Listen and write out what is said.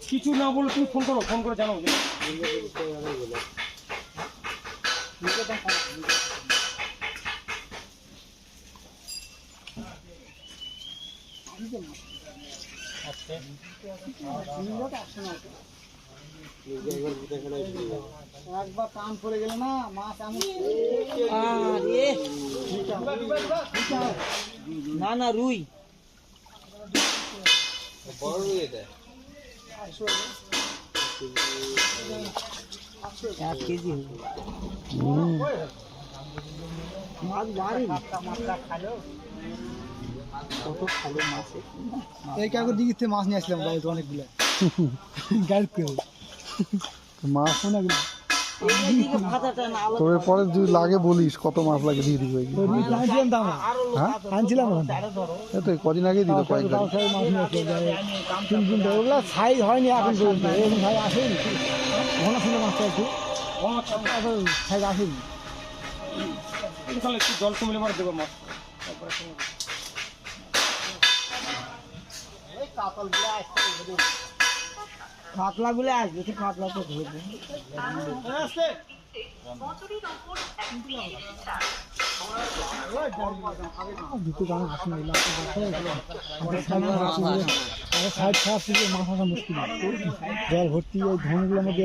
কিছু না বলে তুমি ফোন করো, ফোন করে জানাও যে একবার কান পড়ে গেলে না মাছ আমি না না রুই বড় রুই এটা 1 কেজি মাছ বাড়ি কত খালো মাছ এই কাকুর দিকে থেকে মাছ নিয়ে আসলাম গাড়িতে অনেকগুলো গাড়ি করে মাছ অনেকগুলো তোর পরে যদি লাগে বলিস কত মাছ লাগে দিয়ে দিবে আনছিলাম তো আমরা হ্যাঁ আনছিলাম এই তো কদিন আগেই দিল কয়েক গাড়ি। মাছ নিয়ে আসলাম 3 দিন ধরে ওগুলো সাইজ হয়নি এখন পর্যন্ত এরকম সাইজ আসেনি ঘন ছিল মাছটা একটু সাইজ আসেনি তাহলে একটু জল কমলে মার দেবো মাছ। কাতলা গুলো আসবে তো কাতলা তো ধরবে দুটো গান আসেনি সাইড খারাপ মাছ আসা মুশকিল জল ভর্তি ওই ধনগুলোর মধ্যে